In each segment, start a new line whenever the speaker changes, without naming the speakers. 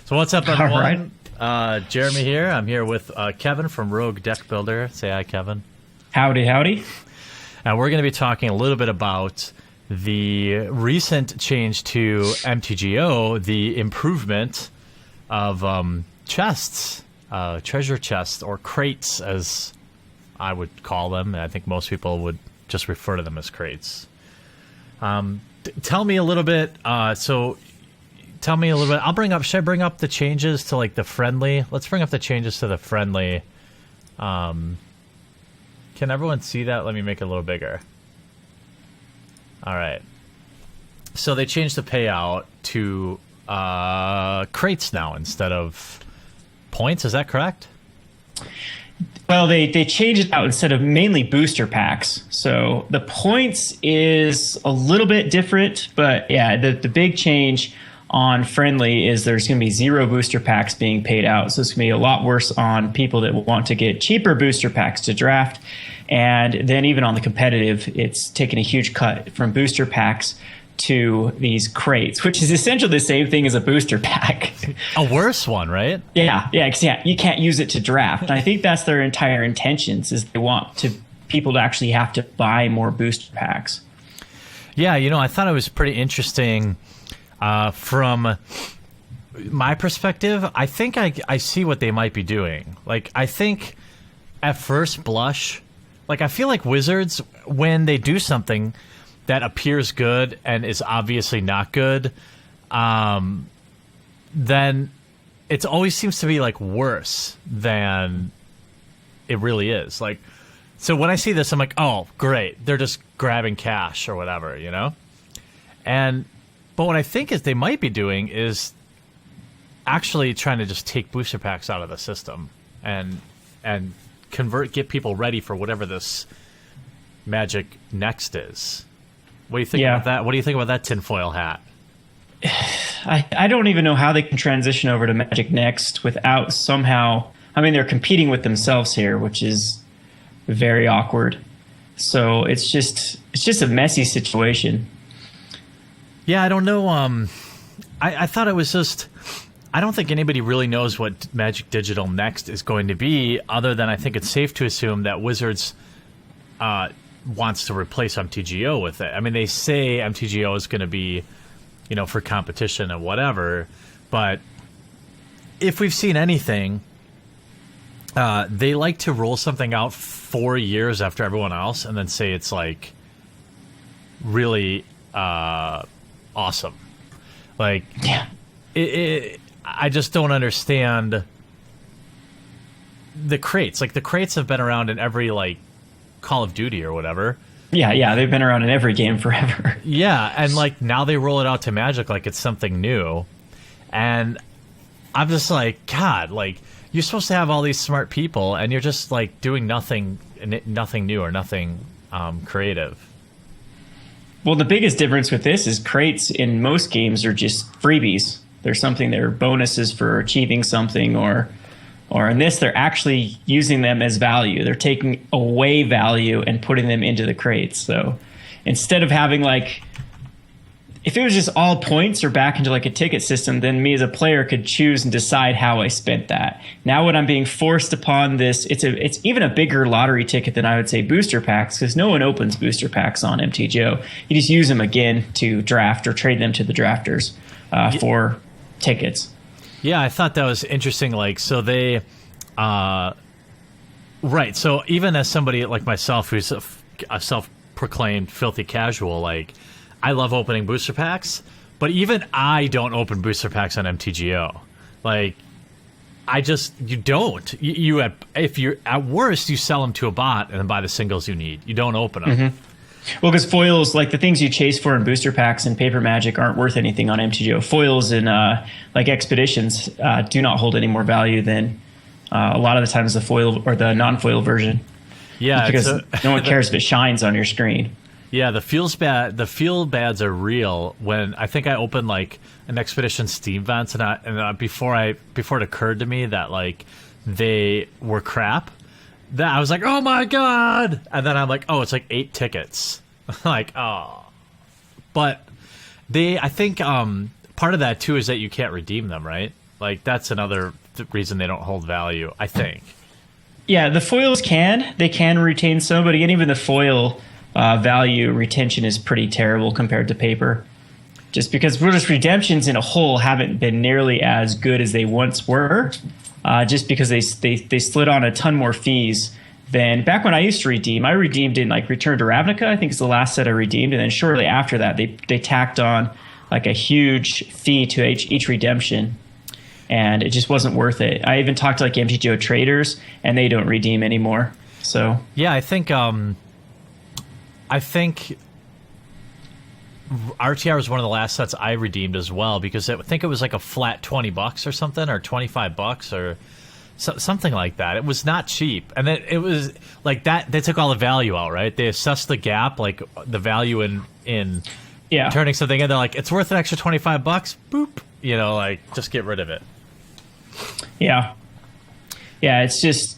So what's up,
All
everyone? Jeremy here. I'm here with Kevin from Rogue Deck Builder. Say hi, Kevin.
Howdy, howdy.
And we're going to be talking a little bit about the recent change to MTGO, the improvement of chests, treasure chests, or crates, as I would call them. I think most people would just refer to them as crates. Tell me a little bit. Tell me a little bit. Should I bring up the changes to like the friendly? Let's bring up the changes to the friendly. Can everyone see that? Let me make it a little bigger. All right. So they changed the payout to crates now instead of points. Is that correct?
Well, they changed it out instead of mainly booster packs. So the points is a little bit different, but yeah, the big change on friendly is there's going to be 0 booster packs being paid out. So it's going to be a lot worse on people that want to get cheaper booster packs to draft. And then even on the competitive, it's taken a huge cut from booster packs to these crates, which is essentially the same thing as a booster pack.
A worse one, right?
Yeah, you can't use it to draft. And I think that's their entire intentions, is they want people to actually have to buy more booster packs.
Yeah, I thought it was pretty interesting. From my perspective, I think I see what they might be doing. Like, I think at first blush, like, I feel like Wizards, when they do something that appears good and is obviously not good, then it always seems to be like worse than it really is. Like, so when I see this, I'm like, oh, great, they're just grabbing cash or whatever, But what I think is they might be doing is actually trying to just take booster packs out of the system and get people ready for whatever this Magic Next is. What do you think about that? What do you think about that tinfoil hat?
I don't even know how they can transition over to Magic Next without somehow... I mean, they're competing with themselves here, which is very awkward. So it's just a messy situation.
Yeah, I don't know. I thought it was just... I don't think anybody really knows what Magic Digital Next is going to be, other than I think it's safe to assume that Wizards wants to replace MTGO with it. I mean, they say MTGO is going to be, for competition and whatever, but if we've seen anything, they like to roll something out 4 years after everyone else and then say it's, like, really... awesome. Like, yeah. I just don't understand the crates. Like, the crates have been around in every, like, Call of Duty or whatever.
Yeah, they've been around in every game forever.
Yeah, and, like, now they roll it out to Magic like it's something new. And I'm just like, God, like, you're supposed to have all these smart people, and you're just, like, doing nothing new or nothing creative.
Well, the biggest difference with this is crates in most games are just freebies. They're something, they're bonuses for achieving something, or in this, they're actually using them as value. They're taking away value and putting them into the crates. So instead of having, like, if it was just all points or back into like a ticket system, then me as a player could choose and decide how I spent that. Now when I'm being forced upon this, it's even a bigger lottery ticket than I would say booster packs, because no one opens booster packs on MTGO. You just use them again to draft or trade them to the drafters for tickets.
Yeah, I thought that was interesting. Like, so they, right. So even as somebody like myself, who's a self-proclaimed filthy casual, like, I love opening booster packs, but even I don't open booster packs on MTGO. Like, you don't. If you're at worst, you sell them to a bot and then buy the singles you need. You don't open them.
Mm-hmm. Well, because foils, like the things you chase for in booster packs and paper Magic, aren't worth anything on MTGO. Foils and like expeditions do not hold any more value than a lot of the times the foil or the non-foil version.
Yeah,
because no one cares if it shines on your screen.
Yeah, the feel bads are real. When I think I opened like an Expedition Steam Vents, and before it occurred to me that like they were crap, that I was like, oh my god, and then I'm like, oh, it's like 8 tickets. Like, oh, but I think part of that too is that you can't redeem them, right? Like that's another reason they don't hold value, I think.
Yeah, the foils they can retain some, but again, even the foil value retention is pretty terrible compared to paper. Just because Wizards redemptions in a whole haven't been nearly as good as they once were, just because they slid on a ton more fees than back when I used to redeem. I redeemed in like Return to Ravnica, I think it's the last set I redeemed, and then shortly after that they tacked on like a huge fee to each redemption, and it just wasn't worth it. I even talked to like MTGO traders, and they don't redeem anymore. So
yeah, I think RTR was one of the last sets I redeemed as well, because I think it was like a flat $20 or something, or $25 or something like that. It was not cheap, and then it was like that. They took all the value out, right? They assessed the gap, like the value in turning something in. They're like, it's worth an extra $25. Boop, like just get rid of it.
Yeah, it's just,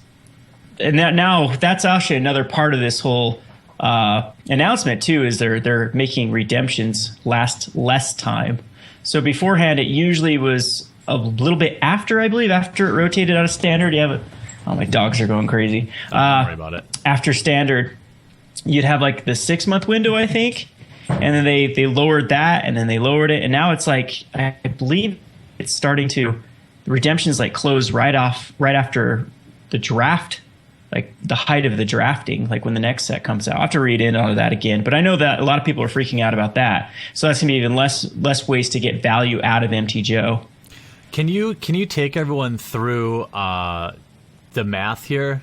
and now that's actually another part of this whole announcement too, is they're making redemptions last less time. So beforehand, it usually was a little bit after, I believe, after it rotated out of standard. You have my dogs are going crazy.
Don't worry about it.
After standard, you'd have like the 6-month window, I think, and then they lowered that, and then they lowered it, and now it's like, I believe it's starting to, the redemptions like close right after the draft, like the height of the drafting, like when the next set comes out. I'll have to read in on that again, but I know that a lot of people are freaking out about that. So that's gonna be even less ways to get value out of MTGO.
Can you take everyone through the math here?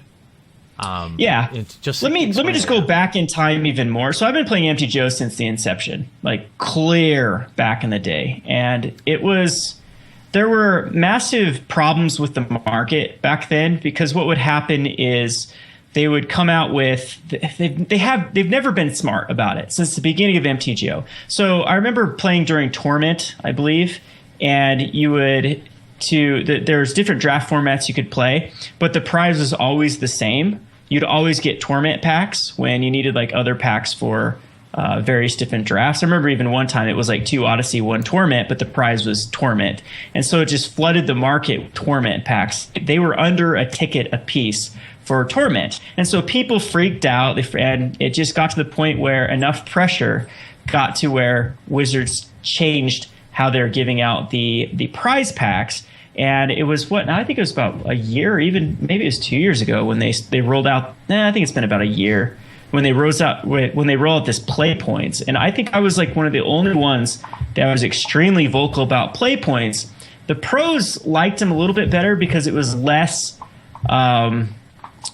Yeah. Let me just go back in time even more. So I've been playing MTGO since the inception, like clear back in the day, and there were massive problems with the market back then, because what would happen is they would come out with, they've never been smart about it since the beginning of MTGO. So I remember playing during Torment, I believe, and there's different draft formats you could play, but the prize was always the same. You'd always get Torment packs when you needed like other packs for various different drafts. I remember even one time it was like 2 Odyssey, 1 Torment, but the prize was Torment. And so it just flooded the market with Torment packs. They were under a ticket a piece for Torment. And so people freaked out, and it just got to the point where enough pressure got to where Wizards changed how they're giving out the prize packs. And it was I think it was about a year, even maybe it was 2 years ago when they rolled out, I think it's been about a year, when they roll out this play points. And I think I was like one of the only ones that was extremely vocal about play points. The pros liked them a little bit better because it was less,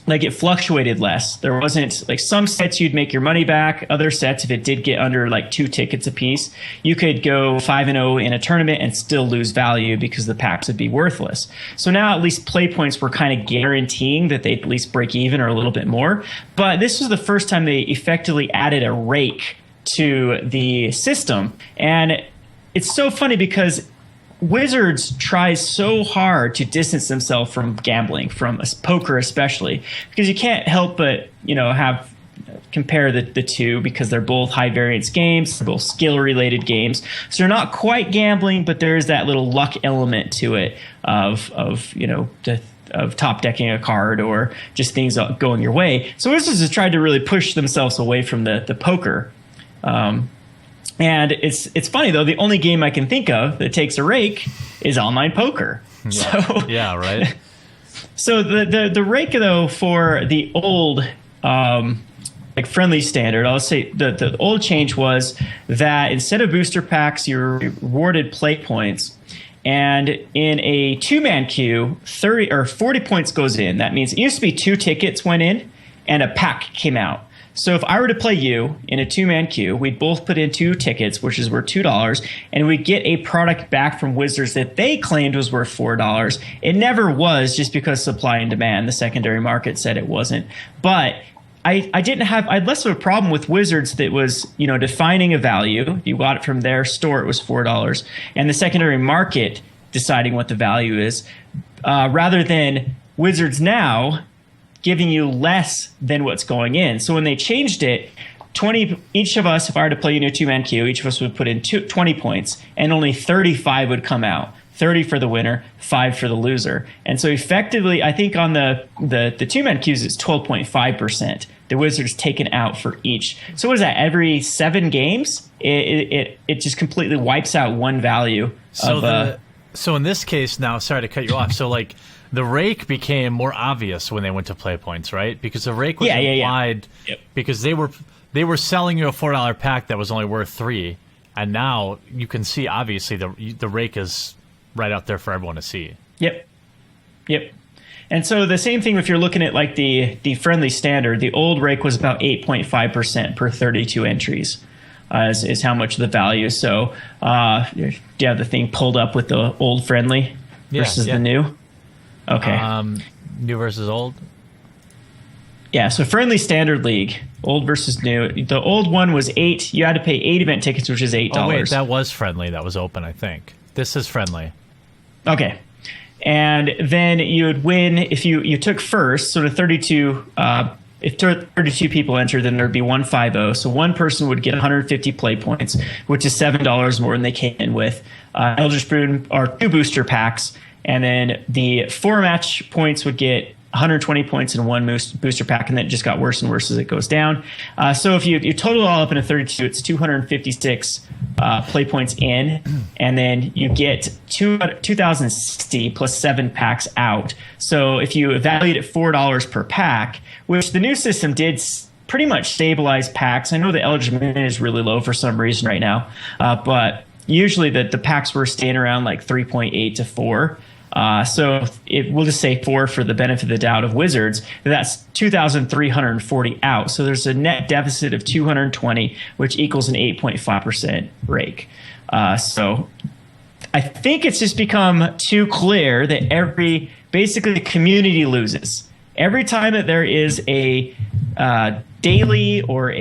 like it fluctuated less. There wasn't like some sets you'd make your money back. Other sets, if it did get under like 2 tickets a piece, you could go 5-0 in a tournament and still lose value because the packs would be worthless. So now at least play points were kind of guaranteeing that they'd at least break even or a little bit more. But this was the first time they effectively added a rake to the system. And it's so funny because Wizards tries so hard to distance themselves from gambling, from poker especially, because you can't help but compare the two, because they're both high variance games, both skill related games. So they're not quite gambling, but there is that little luck element to it of top decking a card or just things going your way. So Wizards has tried to really push themselves away from the poker. And it's funny though, the only game I can think of that takes a rake is online poker.
Yeah.
So
yeah, right.
So the rake though for the old like friendly standard, I'll say the old change was that instead of booster packs, you're rewarded play points. And in a 2-man queue, 30 or 40 points goes in. That means it used to be 2 tickets went in and a pack came out. So if I were to play you in a 2-man queue, we'd both put in 2 tickets, which is worth $2, and we'd get a product back from Wizards that they claimed was worth $4. It never was, just because supply and demand. The secondary market said it wasn't. But I had less of a problem with Wizards that was, defining a value. You got it from their store, it was $4, and the secondary market deciding what the value is, rather than Wizards now giving you less than what's going in. So when they changed it, each of us, if I were to play in a 2-man queue, each of us would put in 20 points, and only 35 would come out. 30 for the winner, 5 for the loser. And so effectively, I think on the two-man queues, it's 12.5%. The Wizards taken out for each. So what is that? Every 7 games, it just completely wipes out one value.
So in this case now, sorry to cut you off. So like the rake became more obvious when they went to play points, right? Because the rake was implied because they were selling you a $4 pack that was only worth $3, and now you can see obviously the rake is right out there for everyone to see. Yep.
And so the same thing if you're looking at like the friendly standard, the old rake was about 8.5% per 32 entries. Is how much the value. So do you have the thing pulled up with the old friendly versus the new? Okay.
New versus old?
Yeah, so friendly standard league, old versus new. The old one was 8. You had to pay 8 event tickets, which is $8.
Oh, wait, that was friendly. That was open, I think. This is friendly.
Okay. And then you would win if you took first. So the 32, if 32 people enter, then there'd be 150. So one person would get 150 play points, which is $7 more than they came in with. Eldritch Boon are 2 booster packs. And then the 4 match points would get 120 points in 1 booster pack, and then it just got worse and worse as it goes down. So if you total it all up in a 32, it's 256 play points in, and then you get 2,060 plus 7 packs out. So if you evaluate it $4 per pack, which the new system did pretty much stabilize packs. I know the eligibility is really low for some reason right now, but usually the packs were staying around like 3.8 to 4. So we'll just say 4 for the benefit of the doubt of Wizards. That's 2,340 out. So there's a net deficit of 220, which equals an 8.5% rake. So I think it's just become too clear that basically the community loses. Every time that there is a daily or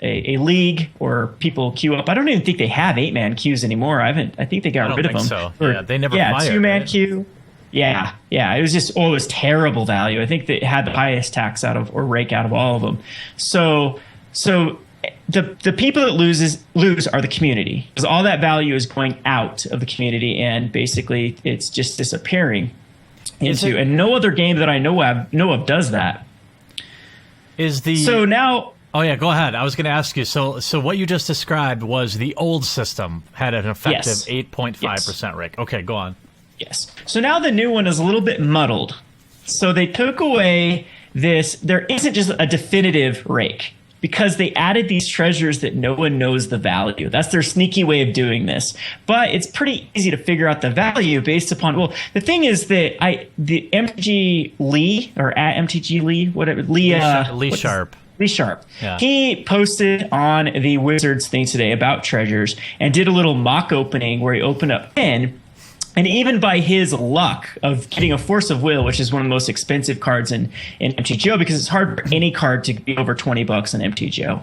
a league or people queue up. I don't even think they have 8-man queues anymore. I think they got rid of them.
So. Yeah, they never fired.
2-man queue. Yeah. It was just it was terrible value. I think they had the highest tax out of or rake out of all of them. So the people that lose are the community, because all that value is going out of the community, and basically it's just disappearing into. And no other game that I know of does that.
So now. Oh, yeah, go ahead. I was going to ask you. So what you just described was the old system had an effective 8.5% rake. Okay, go on.
Yes. So now the new one is a little bit muddled. So they took away this. There isn't just a definitive rake, because they added these treasures that no one knows the value. That's their sneaky way of doing this. But it's pretty easy to figure out the value based upon, well, the thing is that the MTG Lee, or at MTG Lee, whatever,
Lee Sharp.
Lee Sharp. Yeah. He posted on the Wizards thing today about treasures and did a little mock opening where he opened up 10. And even by his luck of getting a Force of Will, which is one of the most expensive cards in MTGO, because it's hard for any card to be over $20 in MTGO.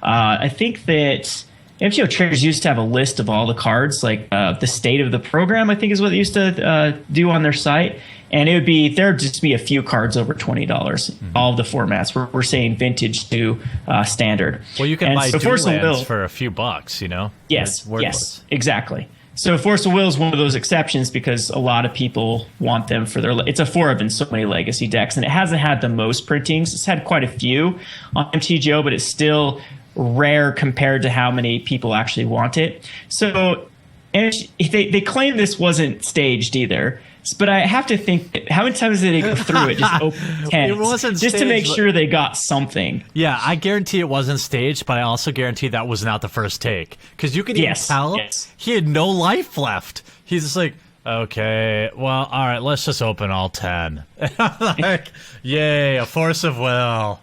I think that MTGO Traders used to have a list of all the cards, like the state of the program, I think is what they used to do on their site. And there'd just be a few cards over $20, all of the formats. We're saying vintage to standard.
Well, you can buy Force of Will for a few bucks,
Yes, exactly. So Force of Will is one of those exceptions because a lot of people want them for their. It's a 4 of in so many legacy decks, and it hasn't had the most printings. It's had quite a few on MTGO, but it's still rare compared to how many people actually want it. So, and they claim this wasn't staged either. But I have to think, how many times did they go through it? Just open 10 just to make sure they got something.
Yeah, I guarantee it wasn't staged, but I also guarantee that was not the first take. Because you could even tell he had no life left. He's just like, okay, well, all right, let's just open all 10. And I'm like, yay, a Force of Will.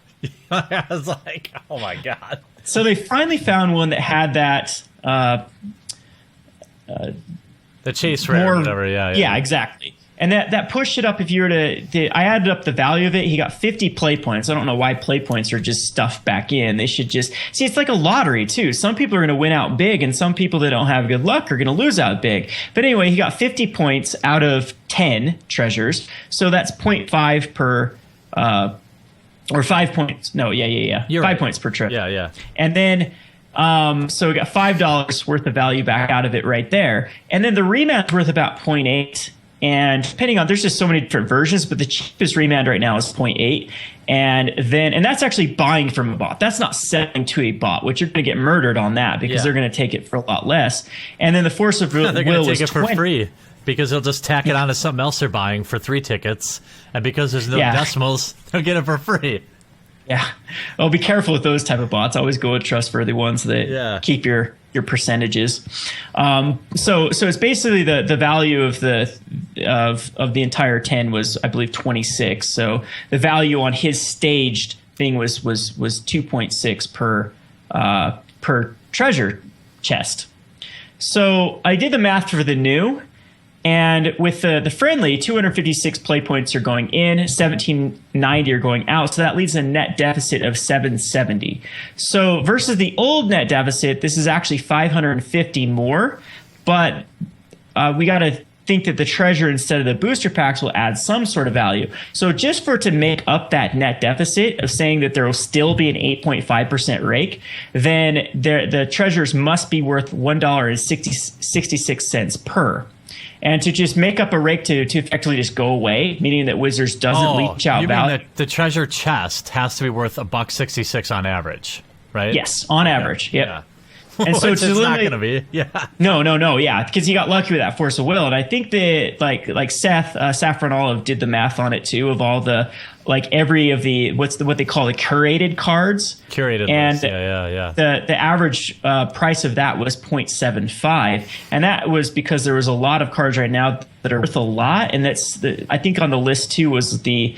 I was like, oh my God.
So they finally found one that had that...
the chase rare or whatever,
yeah, exactly. And that pushed it up. If you were I added up the value of it. He got 50 play points. I don't know why play points are just stuffed back in. They should just see. It's like a lottery too. Some people are going to win out big, and some people that don't have good luck are going to lose out big. But anyway, he got 50 points out of 10 treasures. So that's 0.5 per, or 5 points. No, yeah.
You're
5
right.
points per treasure.
Yeah.
And then. So we got $5 worth of value back out of it right there. And then the remand's worth about 0.8. And depending on, there's just so many different versions, but the cheapest remand right now is 0.8. And that's actually buying from a bot. That's not selling to a bot, which you're going to get murdered on that because they're going to take it for a lot less. And then the force of will
they're going to take it
20.
for free because they'll just tack it onto something else they're buying for 3 tickets. And because there's no decimals, they'll get it for free.
Yeah. Well, be careful with those type of bots. Always go with trustworthy ones that keep your percentages. So it's basically the value of the entire 10 was, I believe, 26. So the value on his staged thing was 2.6 per treasure chest. So I did the math for the new. And with the friendly, 256 play points are going in, 1790 are going out. So that leaves a net deficit of 770. So versus the old net deficit, this is actually 550 more. But we got to think that the treasure instead of the booster packs will add some sort of value. So just for it to make up that net deficit of saying that there will still be an 8.5% rake, then the treasures must be worth $1.66 per. And to just make up a rake to effectively just go away, meaning that Wizards doesn't leech out value.
You mean that the treasure chest has to be worth $1.66 on average, right?
Yes, on average. Yep.
Yeah.
And so it's
not going to be. Yeah.
No. Yeah, because he got lucky with that force of will, and I think that like Seth Saffron Olive did the math on it too of all the every of the what they call the curated cards.
Curated
and
list. Yeah.
The average price of that was 0.75, and that was because there was a lot of cards right now that are worth a lot, and I think on the list too was a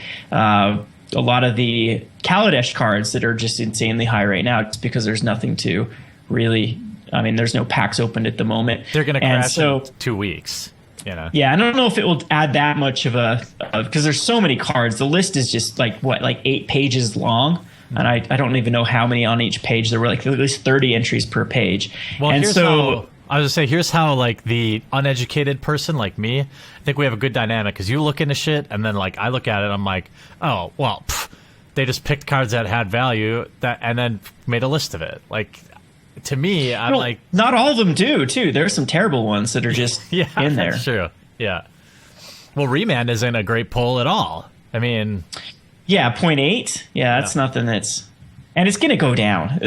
lot of the Kaladesh cards that are just insanely high right now, just because there's nothing to really, I mean, there's no packs opened at the moment.
They're going to crash in 2 weeks. Yeah,
I don't know if it will add that much of because there's so many cards. The list is just like 8 pages long, and I don't even know how many on each page. There were at least 30 entries per page.
Well, I was going to say, here's how the uneducated person like me, I think we have a good dynamic because you look into shit, and then I look at it, I'm like, oh, well, they just picked cards that had value and then made a list of it. To me, I'm
not all of them do too. There's some terrible ones that are just in there.
That's true. Yeah. Well, Remand isn't a great pull at all. I mean,
0.8. Yeah, that's nothing and it's going to go down.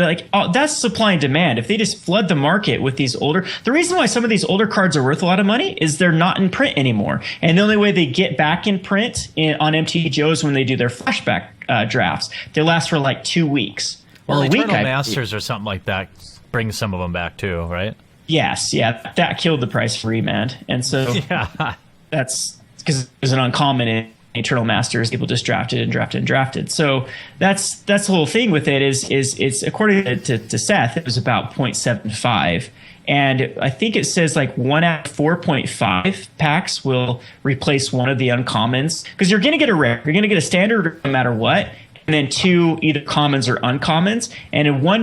That's supply and demand. If they just flood the market with these the reason why some of these older cards are worth a lot of money is they're not in print anymore. And the only way they get back in print on MTGO is when they do their flashback drafts. They last for 2 weeks.
Or Eternal Masters or something like that. Bring some of them back too, right?
Yes, that killed the price for Remand, and so that's because there's an uncommon in Eternal Masters. People just drafted. So that's the whole thing with it. Is it's according to Seth, it was about 0.75, and I think it says 1 out of 4.5 packs will replace one of the uncommons because you're going to get a rare, you're going to get a standard no matter what. And then 2 either commons or uncommons, and in 1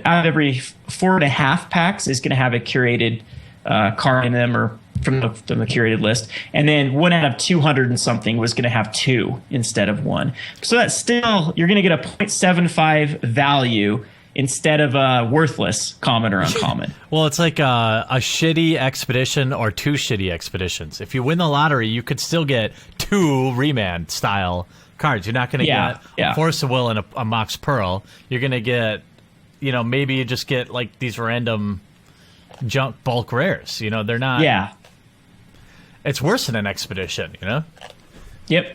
out of every 4.5 packs is going to have a curated card in them, or from the curated list. And then 1 out of 200 and something was going to have 2 instead of 1. So that's still, you're going to get a 0.75 value instead of a worthless common or uncommon.
Well, it's like a shitty expedition or 2 shitty expeditions. If you win the lottery, you could still get 2 Remand style cards. You're not going to get a Force of Will and a Mox Pearl. You're going to get, maybe you just get these random junk bulk rares. They're not.
Yeah.
It's worse than an expedition.
Yep.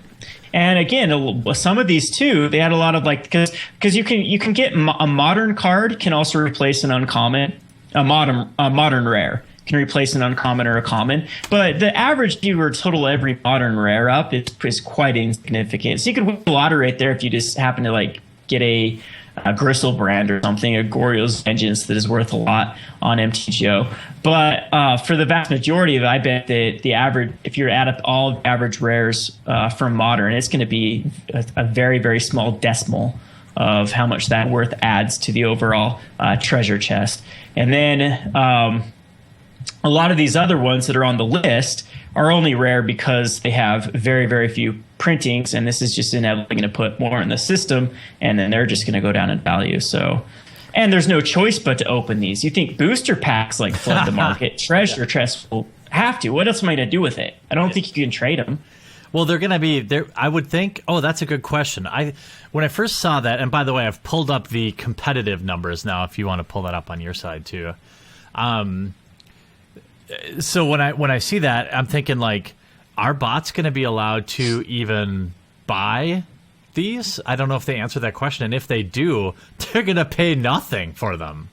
And again, some of these too, they had a lot of because you can get a modern card can also replace an uncommon, a modern rare. Can replace an uncommon or a common, but the average if you were total every modern rare up is quite insignificant. So you could win a lottery right there if you just happen to get a Gristlebrand or something, a Goryo's Vengeance that is worth a lot on MTGO. But for the vast majority of it, I bet that the average, if you add up all the average rares from modern, it's going to be a very, very small decimal of how much that worth adds to the overall treasure chest. And then a lot of these other ones that are on the list are only rare because they have very, very few printings, and this is just inevitably going to put more in the system, and then they're just going to go down in value. So And there's no choice but to open these. You think booster packs like flood the market? Treasure chests will have to. What else am I going to do with it? I don't think you can trade them.
Well, they're going to be there. I would think. Oh, that's a good question. When I first saw that, and by the way, I've pulled up the competitive numbers now. If you want to pull that up on your side too. So when I see that, I'm thinking like, are bots going to be allowed to even buy these? I don't know if they answer that question, and if they do, they're going to pay nothing for them.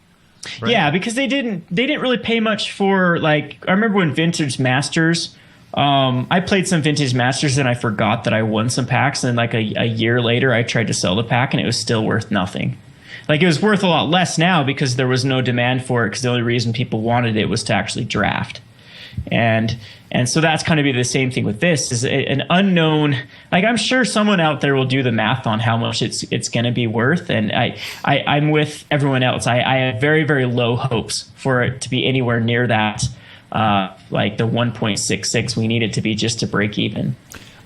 Right?
Yeah, because they didn't really pay much for, like, I remember when Vintage Masters. I played some Vintage Masters and I forgot that I won some packs, and like a year later I tried to sell the pack and it was still worth nothing. Like, it was worth a lot less now because there was no demand for it, because the only reason people wanted it was to actually draft. And so that's kind of be the same thing with this, is an unknown. Like, I'm sure someone out there will do the math on how much it's going to be worth, and I'm with everyone else. I have very, very low hopes for it to be anywhere near that. Like the 1.66 we need it to be just to break even.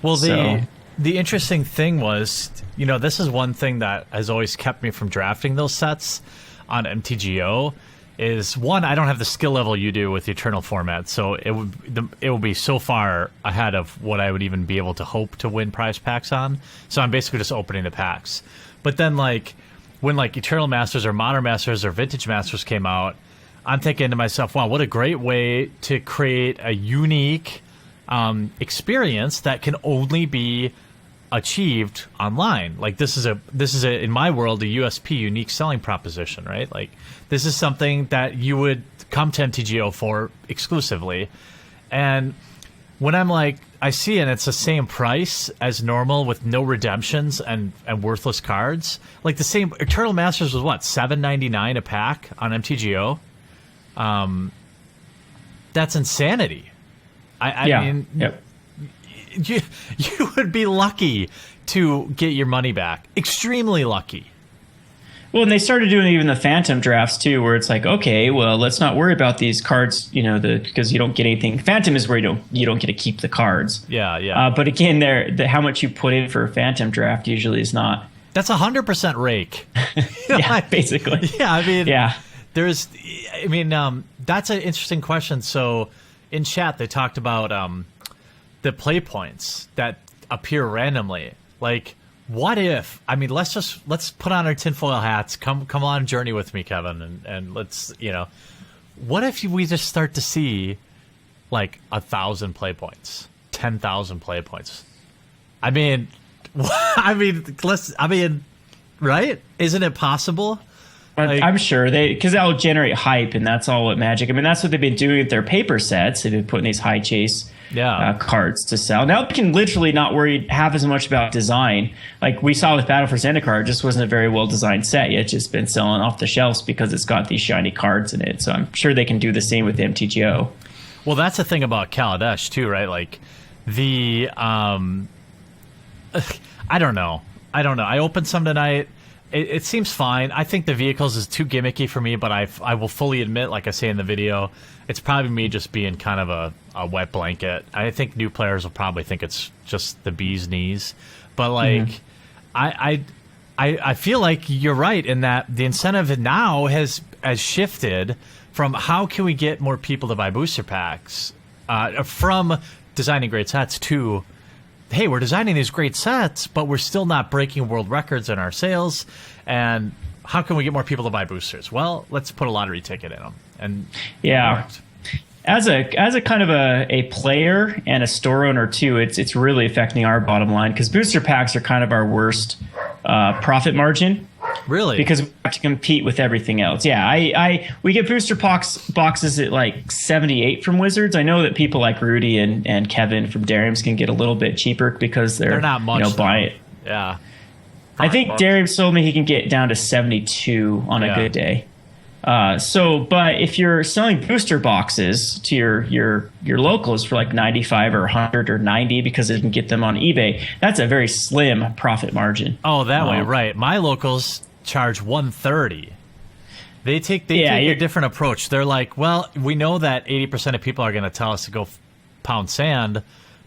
Well, the interesting thing was, this is one thing that has always kept me from drafting those sets on MTGO. Is one, I don't have the skill level you do with the Eternal format, so it will be so far ahead of what I would even be able to hope to win prize packs on. So I'm basically just opening the packs. But then, like, when like Eternal Masters or Modern Masters or Vintage Masters came out, I'm thinking to myself, wow, what a great way to create a unique experience that can only be achieved online. Like, this is in my world, a USP, unique selling proposition, right? Like, this is something that you would come to MTGO for exclusively. And when I'm like, I see and it's the same price as normal with no redemptions and worthless cards. Like, the same Eternal Masters was what, $7.99 a pack on MTGO? That's insanity. I mean,
yep.
You would be lucky to get your money back. Extremely lucky.
Well, and they started doing even the Phantom drafts too, where it's like, okay, well, let's not worry about these cards, because you don't get anything. Phantom is where you don't get to keep the cards.
Yeah.
But again, how much you put in for a Phantom draft usually is not.
That's 100% rake.
Yeah, basically.
Yeah, I mean,
yeah.
That's an interesting question. So in chat, they talked about the play points that appear randomly. Like, what if, let's put on our tinfoil hats, come on journey with me, Kevin, and let's, what if we just start to see like 1,000 play points, 10,000 play points? Right? Isn't it possible?
I'm sure because that'll generate hype, and that's all what Magic. That's what they've been doing with their paper sets. They've been putting these high chase cards to sell. Now they can literally not worry half as much about design. Like we saw with Battle for Zendikar, it just wasn't a very well designed set yet. It's just been selling off the shelves because it's got these shiny cards in it. So I'm sure they can do the same with MTGO.
Well, that's the thing about Kaladesh too, right? Like the I don't know. I opened some tonight. It seems fine. I think the vehicles is too gimmicky for me, but I will fully admit, like I say in the video, it's probably me just being kind of a wet blanket. I think new players will probably think it's just the bee's knees. But, like, I feel like you're right in that the incentive now has shifted from how can we get more people to buy booster packs from designing great sets to, hey, we're designing these great sets, but we're still not breaking world records in our sales. And how can we get more people to buy boosters? Well, let's put a lottery ticket in them. And
yeah, as a kind of a player and a store owner too, it's really affecting our bottom line because booster packs are kind of our worst profit margin.
Really?
Because we have to compete with everything else. Yeah, we get booster boxes at like 78 from Wizards. I know that people like Rudy and Kevin from Darium's can get a little bit cheaper because they're
not much.
Buying it.
Yeah.
I think Darium told me he can get down to 72 on a good day. But if you're selling booster boxes to your locals for like 95 or 100 or 90 because they can get them on eBay, that's a very slim profit margin.
Oh, that way, right. My locals charge 130. They take a different approach. They're like, well, we know that 80% of people are going to tell us to go pound sand,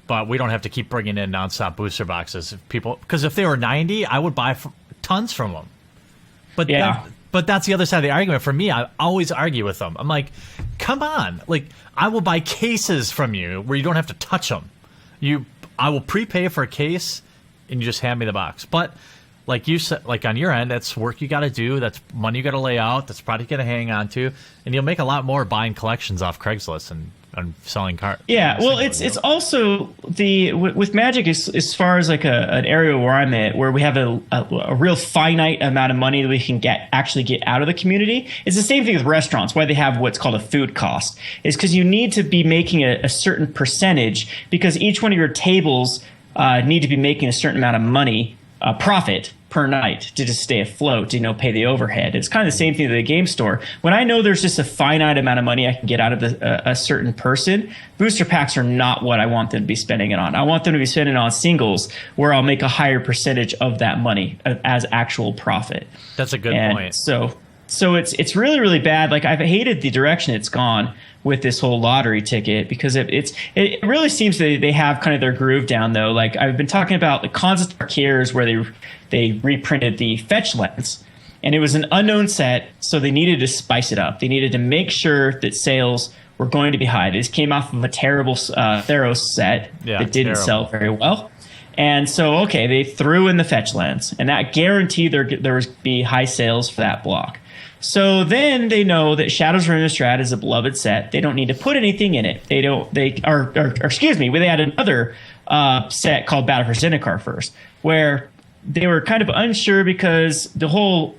but we don't have to keep bringing in nonstop booster boxes. Because if they were 90, I would buy tons from them. But But that's the other side of the argument. For me, I always argue with them. I'm like, come on. Like, I will buy cases from you where you don't have to touch them. I will prepay for a case, and you just hand me the box. But like you said, like on your end, that's work you got to do. That's money you got to lay out. That's probably going to hang on to. And you'll make a lot more buying collections off Craigslist and selling cards.
Yeah, well, it's also with Magic as far as like an area where I'm at, where we have a real finite amount of money that we can actually get out of the community. It's the same thing with restaurants. Why they have what's called a food cost is because you need to be making a certain percentage, because each one of your tables need to be making a certain amount of money profit per night to just stay afloat, pay the overhead. It's kind of the same thing at the game store. When I know there's just a finite amount of money I can get out of a certain person, booster packs are not what I want them to be spending it on. I want them to be spending it on singles where I'll make a higher percentage of that money as actual profit.
That's a good point.
So it's really, really bad. Like, I've hated the direction it's gone with this whole lottery ticket, because it really seems that they have kind of their groove down, though. Like, I've been talking about the Khans of Tarkir, where they reprinted the fetch lands, and it was an unknown set, so they needed to spice it up. They needed to make sure that sales were going to be high. They just came off of a terrible Theros set that didn't sell very well. And so, okay, they threw in the fetch lands, and that guaranteed there would be high sales for that block. So then they know that Shadows of Innistrad is a beloved set. They don't need to put anything in it. They had another set called Battle for Zendikar first, where they were kind of unsure because the whole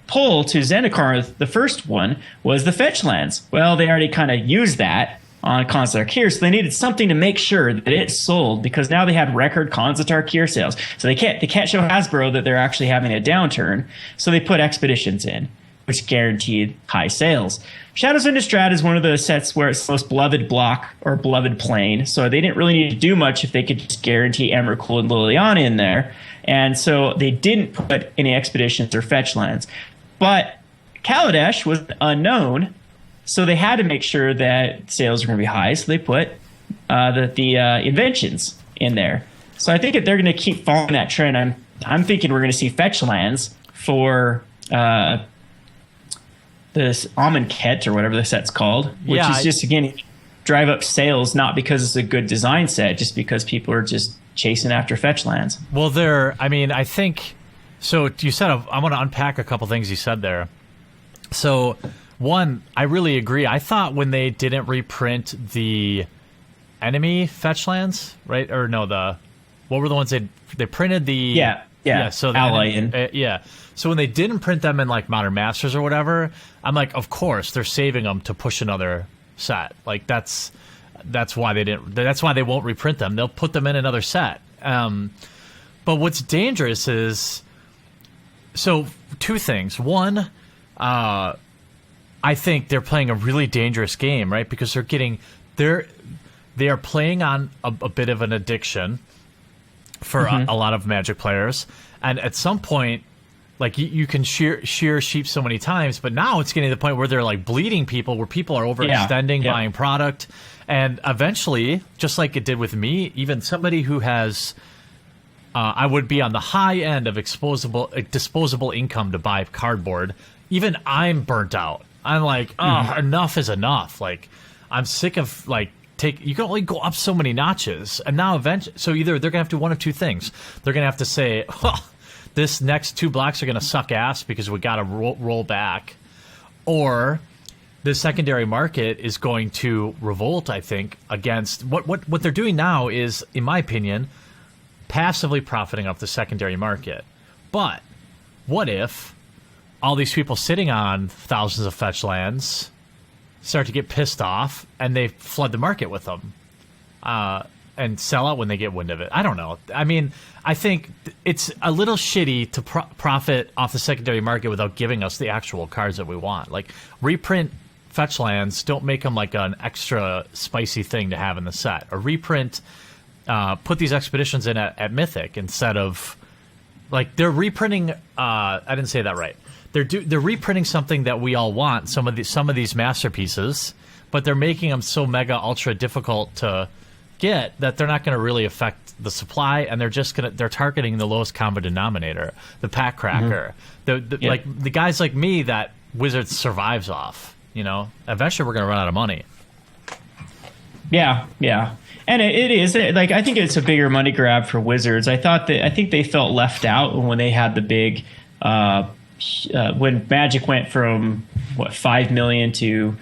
pull to Zendikar, the first one, was the fetch lands. Well, they already kind of used that on Khans of Tarkir, so they needed something to make sure that it sold, because now they had record Khans of Tarkir sales. So they can't show Hasbro that they're actually having a downturn, so they put Expeditions in, which guaranteed high sales. Shadows of Innistrad is one of the sets where it's the most beloved block or beloved plane, so they didn't really need to do much if they could just guarantee Emrakul and Liliana in there. And so they didn't put any Expeditions or fetch lands. But Kaladesh was unknown, so they had to make sure that sales were going to be high, so they put the Inventions in there. So I think that they're going to keep following that trend. I'm thinking we're going to see fetch lands for this Amonkhet, or whatever the set's called, which is just, again, drive up sales, not because it's a good design set, just because people are just chasing after fetch lands.
Well, I think, so you said, I want to unpack a couple things you said there. So, one, I really agree. I thought when they didn't reprint the enemy fetch lands, right? Or no, what were the ones they printed the...
Yeah,
so
Ally
So when they didn't print them in like Modern Masters or whatever, I'm like, of course they're saving them to push another set. Like that's why they didn't. That's why they won't reprint them. They'll put them in another set. But what's dangerous is, so two things. One, I think they're playing a really dangerous game, right? Because they are playing on a bit of an addiction for a lot of Magic players, and at some point, like you can shear sheep so many times, but now it's getting to the point where they're like bleeding people, where people are overextending, buying product, and eventually, just like it did with me, even somebody who has, I would be on the high end of disposable income to buy cardboard. Even I'm burnt out. I'm like, enough is enough. Like, I'm sick of like. You can only go up so many notches, and now eventually, so either they're gonna have to do one of two things. They're gonna have to say, this next 2 blocks are gonna suck ass because we gotta roll back, or the secondary market is going to revolt. I think against what they're doing now is, in my opinion, passively profiting off the secondary market. But what if all these people sitting on thousands of fetch lands start to get pissed off, and they flood the market with them and sell out when they get wind of it? I don't know. I mean, I think it's a little shitty to profit off the secondary market without giving us the actual cards that we want. Like, reprint fetch lands, don't make them like an extra spicy thing to have in the set. Or reprint, put these expeditions in at Mythic instead of, like, they're reprinting, I didn't say that right. They're reprinting something that we all want, some of these masterpieces, but they're making them so mega ultra difficult to forget that they're not going to really affect the supply, and they're targeting the lowest common denominator, the pack cracker, like the guys like me that Wizards survives off. Eventually we're going to run out of money.
Yeah. And it is like, I think it's a bigger money grab for Wizards. I think they felt left out when they had the big when Magic went from 5 million to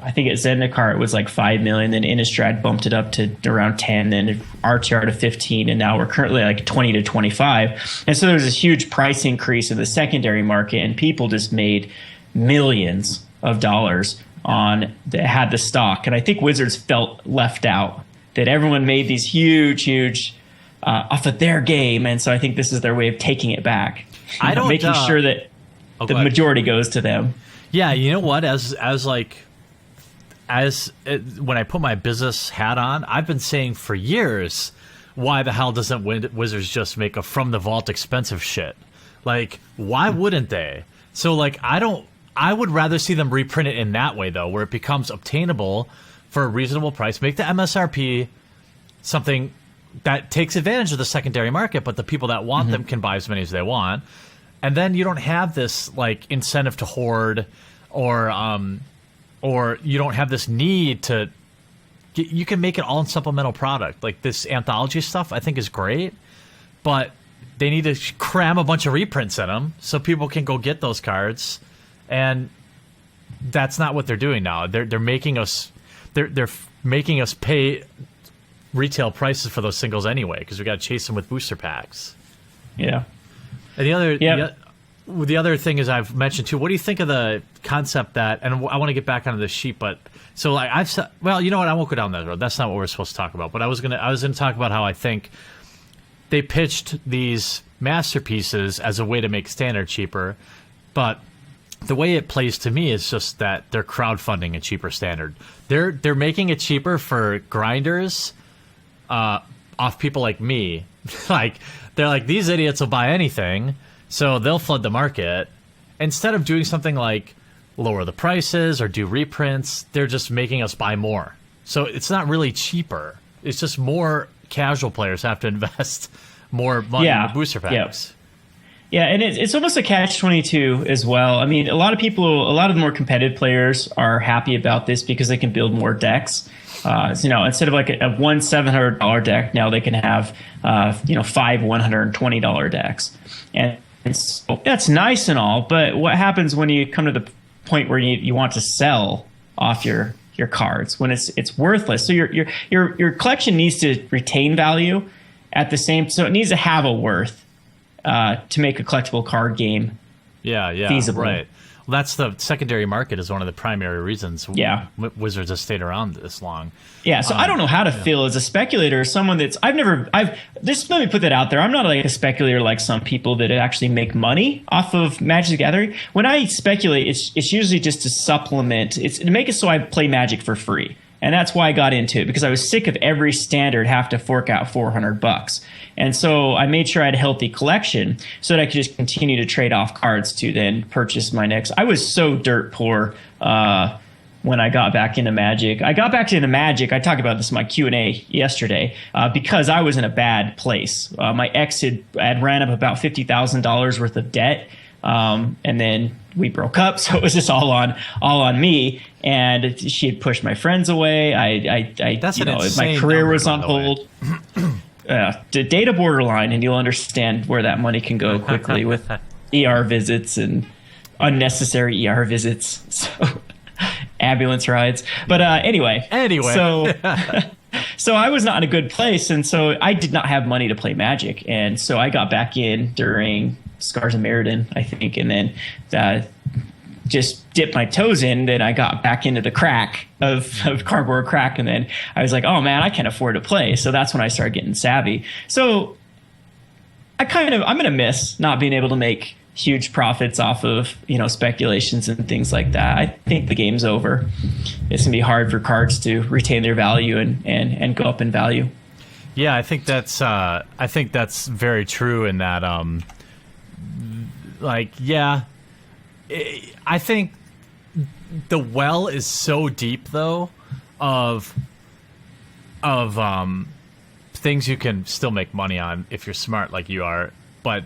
I think at Zendikar it was like 5 million. Then Innistrad bumped it up to around 10, then RTR to 15, and now we're currently like 20 to 25. And so there was this huge price increase in the secondary market, and people just made millions of dollars that had the stock. And I think Wizards felt left out, that everyone made these huge off of their game, and so I think this is their way of taking it back. Making sure that the majority goes to them.
Yeah, you know what? When I put my business hat on, I've been saying for years, why the hell doesn't Wizards just make a from the vault expensive shit? Like, why wouldn't they? So like, I would rather see them reprint it in that way, though, where it becomes obtainable for a reasonable price. Make the MSRP something that takes advantage of the secondary market, but the people that want them can buy as many as they want. And then you don't have this like incentive to hoard, or you don't have this need to. You can make it all in supplemental product. Like this anthology stuff, I think is great, but they need to cram a bunch of reprints in them so people can go get those cards. And that's not what they're doing now. They're making us making us pay retail prices for those singles anyway, because we got to chase them with booster packs. Yeah. And the other thing is, I've mentioned too, what do you think of the concept that, and I want to get back onto the sheet, but so like you know what, I won't go down that road. That's not what we're supposed to talk about. But I was gonna talk about how I think they pitched these masterpieces as a way to make standard cheaper, but the way it plays to me is just that they're crowdfunding a cheaper standard. They're making it cheaper for grinders, off people like me. Like, they're like, these idiots will buy anything, so they'll flood the market. Instead of doing something like lower the prices or do reprints, they're just making us buy more. So it's not really cheaper. It's just more casual players have to invest more money in the booster packs.
Yeah, and it's almost a catch-22 as well. I mean, a lot of the more competitive players are happy about this because they can build more decks. Instead of like a one $700 deck, now they can have five $120 decks, and so that's nice and all. But what happens when you come to the point where you want to sell off your cards, when it's worthless? So your collection needs to retain value at the same, so it needs to have a worth. To make a collectible card game feasible. Right.
Well, that's the secondary market is one of the primary reasons Wizards have stayed around this long.
Yeah, so I don't know how to feel as a speculator, as someone that's just let me put that out there. I'm not like a speculator like some people that actually make money off of Magic the Gathering. When I speculate, it's usually just to supplement. It's to make it so I play Magic for free. And that's why I got into it, because I was sick of every standard have to fork out $400. And so I made sure I had a healthy collection so that I could just continue to trade off cards to then purchase my next. I was so dirt poor when I got back into Magic. I talked about this in my Q&A yesterday because I was in a bad place. My ex had ran up about $50,000 worth of debt. And then we broke up, so it was just all on me. And she had pushed my friends away. My career was on hold. Data borderline, and you'll understand where that money can go quickly with ER visits and unnecessary ER visits. So ambulance rides. But anyway. So I was not in a good place, and so I did not have money to play Magic, and so I got back in during Scars of Meriden, I think, and then just dipped my toes in. Then I got back into the crack of cardboard crack, and then I was like, oh man, I can't afford to play. So that's when I started getting savvy. So I'm gonna miss not being able to make huge profits off of speculations and things like that. I think the game's over. It's gonna be hard for cards to retain their value and go up in value.
Yeah, I think that's very true in that I think the well is so deep though of of things you can still make money on if you're smart like you are, but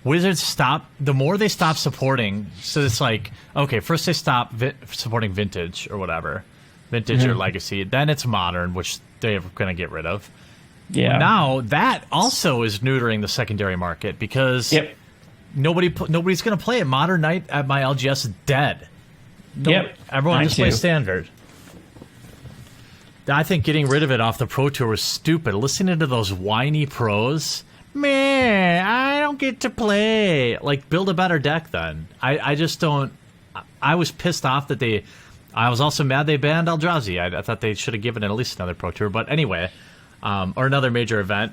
Wizards stop, the more they stop supporting, so it's like, okay, first they stop supporting Vintage or whatever, Vintage or Legacy, then it's Modern, which they're going to get rid of.
Yeah.
Now that also is neutering the secondary market because nobody's going to play it. Modern Night at my LGS is dead. Everyone just plays Standard. I think getting rid of it off the Pro Tour was stupid. Listening to those whiny pros, man, I don't get to play. Like, build a better deck then. I just don't. I was pissed off that they. I was also mad they banned Eldrazi. I thought they should have given it at least another Pro Tour. But anyway, or another major event.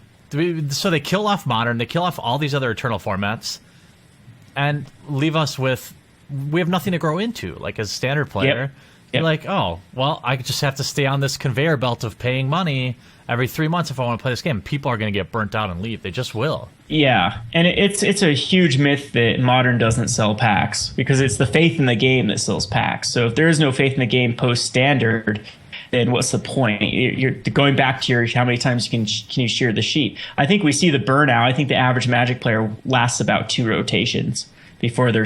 So they kill off Modern. They kill off all these other Eternal formats, and leave us with, we have nothing to grow into. Like, as a Standard player, you're like, oh, well, I just have to stay on this conveyor belt of paying money every 3 months if I want to play this game. People are going to get burnt out and leave. They just will. Yeah,
and it's a huge myth that Modern doesn't sell packs, because it's the faith in the game that sells packs. So if there is no faith in the game post Standard, then what's the point? You're going back to your how many times can you shear the sheet. I think we see the burnout. I think the average Magic player lasts about 2 rotations before they're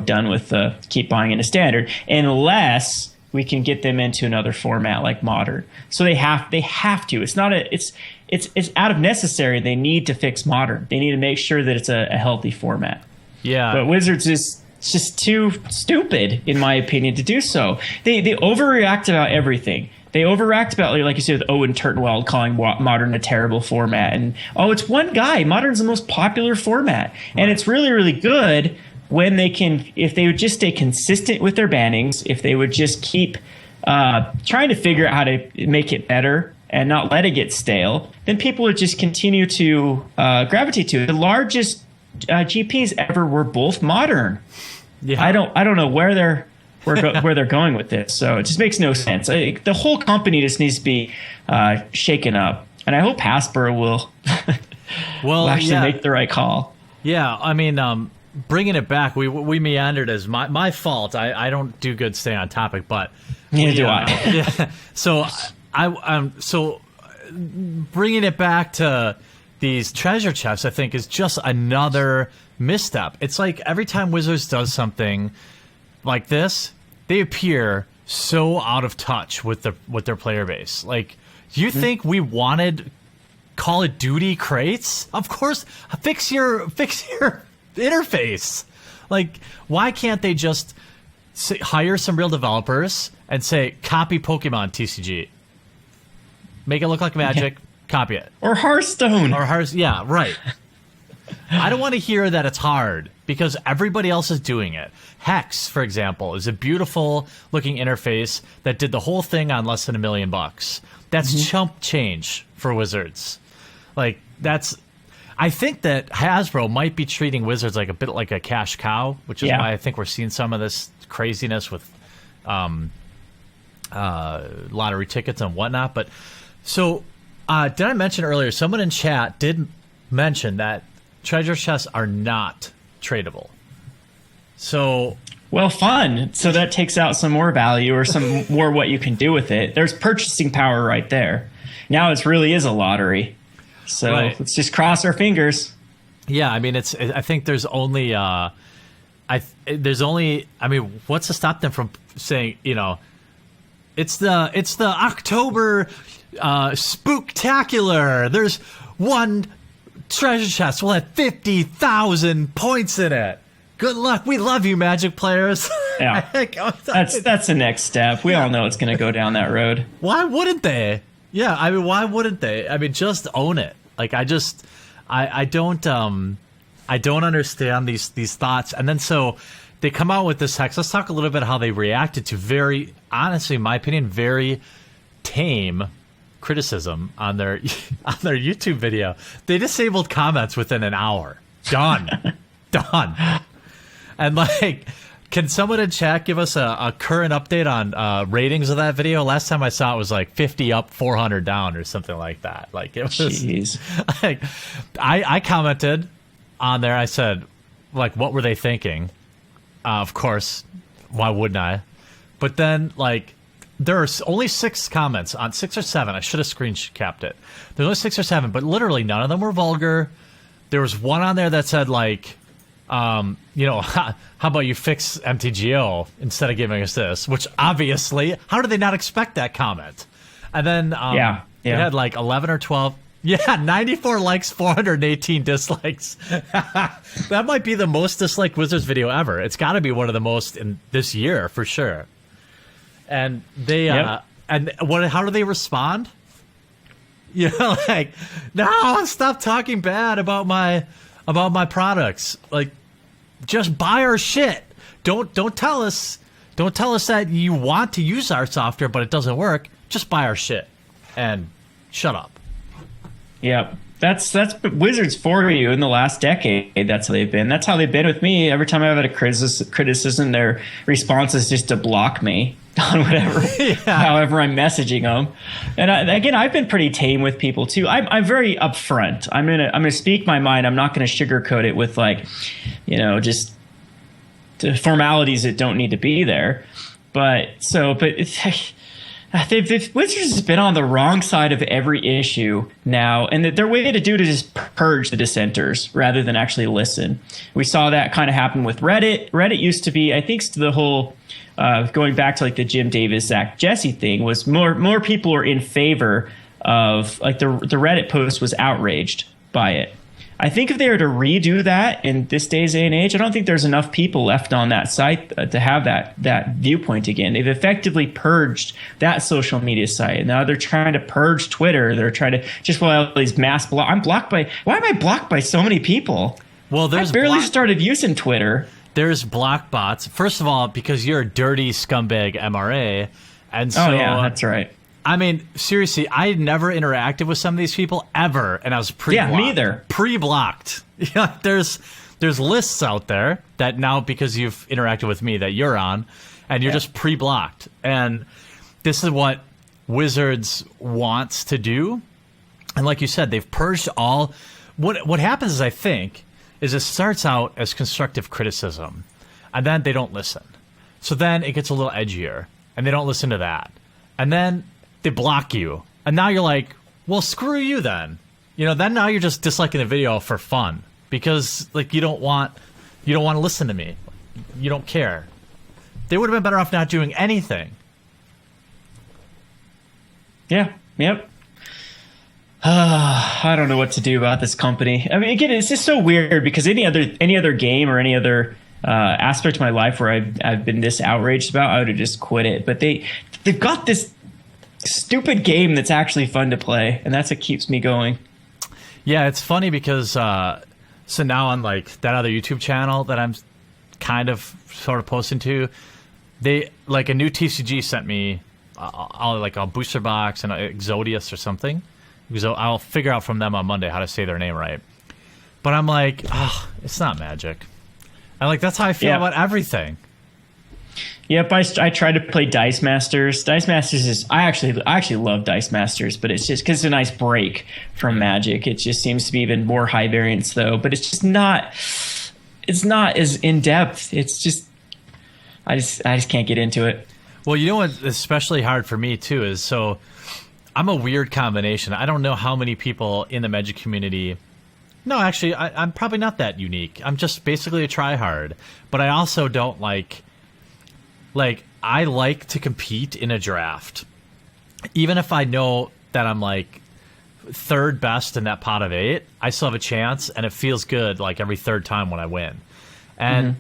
done with keep buying into Standard, unless we can get them into another format like Modern. So they have to. It's not it's out of necessary. They need to fix Modern. They need to make sure that it's a healthy format.
Yeah.
But Wizards is just too stupid, in my opinion, to do so. They overreact about everything. They overreact about, like you said, with Owen Turtenwald calling Modern a terrible format. And, it's one guy. Modern's the most popular format. And it's really, really good when they can, if they would just stay consistent with their bannings, if they would just keep trying to figure out how to make it better and not let it get stale, then people would just continue to gravitate to it. The largest GPs ever were both Modern. Yeah. I don't know where they're going with this. So it just makes no sense. The whole company just needs to be shaken up, and I hope Hasbro will actually make the right call.
Yeah, I mean, bringing it back, we meandered as my fault. I don't do good staying on topic, but
neither do I.
Yeah, so so bringing it back to these treasure chests, I think, is just another misstep. It's like every time Wizards does something like this, they appear so out of touch with their player base. Like, do you think we wanted Call of Duty crates? Of course, fix your interface. Like, why can't they just hire some real developers and say, copy Pokemon TCG, make it look like Magic, copy it,
or Hearthstone,
yeah, right. I don't want to hear that it's hard, because everybody else is doing it. Hex, for example, is a beautiful looking interface that did the whole thing on less than $1 million. That's chump change for Wizards. Like, I think that Hasbro might be treating Wizards like a bit like a cash cow, which is why I think we're seeing some of this craziness with lottery tickets and whatnot. But so, did I mention earlier, someone in chat did mention that treasure chests are not tradable. So,
well, fun. So that takes out some more value, or some more what you can do with it. There's purchasing power right there. Now it really is a lottery. So let's just cross our fingers.
Yeah, I mean, I think there's only I mean, what's to stop them from saying, it's the October spooktacular. There's one treasure chest. We'll have 50,000 points in it. Good luck. We love you, Magic players.
Yeah, that's the next step. We all know it's going to go down that road.
Why wouldn't they? Yeah, I mean, why wouldn't they? I mean, just own it. Like, I don't understand these thoughts. And then so they come out with this hex. Let's talk a little bit how they reacted to very, honestly, in my opinion, very tame criticism on their YouTube video. They disabled comments within an hour. Done. And like, can someone in chat give us a current update on ratings of that video? Last time I saw it was like 50 up, 400 down, or something like that. Like, it was. Jeez. Like, I commented on there. I said, like, what were they thinking? Of course, why wouldn't I? But then, like, there are only 6 comments on 6 or 7. I should have screen capped it. There's only 6 or 7, but literally none of them were vulgar. There was one on there that said like, how about you fix MTGO instead of giving us this? Which obviously, how did they not expect that comment? And then it had like 11 or 12. Yeah, 94 likes, 418 dislikes. That might be the most disliked Wizards video ever. It's got to be one of the most in this year for sure. And they how do they respond? Like, no, stop talking bad about my products. Like, just buy our shit. Don't tell us that you want to use our software but it doesn't work. Just buy our shit and shut up.
Yeah, that's Wizards for you in the last decade. That's how they've been. That's how they've been with me. Every time I've had a criticism, their response is just to block me on whatever, however I'm messaging them. And I've been pretty tame with people too. I'm very upfront. I'm gonna speak my mind. I'm not gonna sugarcoat it with like, just the formalities that don't need to be there. Wizards has been on the wrong side of every issue now, and their way to do it is just purge the dissenters rather than actually listen. We saw that kind of happen with Reddit. Reddit used to be, I think, the whole going back to like the Jim Davis, Zach Jesse thing was more people are in favor of like the Reddit post was outraged by it. I think if they were to redo that in this day's and age, I don't think there's enough people left on that site to have that viewpoint again. They've effectively purged that social media site. Now they're trying to purge Twitter. They're trying to all these mass block. Why am I blocked by so many people?
Well,
I barely started using Twitter.
There's block bots. First of all, because you're a dirty scumbag MRA, and so
that's right.
I mean, seriously, I never interacted with some of these people ever, and I was pre-blocked.
Yeah, me either.
Pre-blocked. Yeah, there's lists out there that now, because you've interacted with me, that you're on, and you're just pre-blocked. And this is what Wizards wants to do. And like you said, they've purged all. What happens is, I think, is it starts out as constructive criticism, and then they don't listen. So then it gets a little edgier, and they don't listen to that. And then they block you, and now you're like, well, screw you then. Then now you're just disliking the video for fun because like you don't want to listen to me. You don't care. They would have been better off not doing anything.
Yeah. Yep. I don't know what to do about this company. I mean, again, it's just so weird because any other game or any other aspect of my life where I've been this outraged about, I would have just quit it. But they've got this stupid game that's actually fun to play, and that's what keeps me going.
Yeah, it's funny because so now on like that other YouTube channel that I'm kind of sort of posting to, they like a new TCG sent me like a booster box and a Exodius or something. I'll figure out from them on Monday how to say their name right. But I'm like, it's not Magic. And like that's how I feel about everything.
Yep, I tried to play Dice Masters. Dice Masters is I actually love Dice Masters, but it's just because it's a nice break from Magic. It just seems to be even more high variance though, but it's just not. It's not as in depth. It's just I just can't get into it.
Well, you know what's especially hard for me too is so I'm a weird combination. I don't know how many people in the Magic community. No, actually, I'm probably not that unique. I'm just basically a tryhard, but I also don't like. Like, I like to compete in a draft. Even if I know that I'm, like, third best in that pot of 8, I still have a chance, and it feels good, like, every third time when I win. And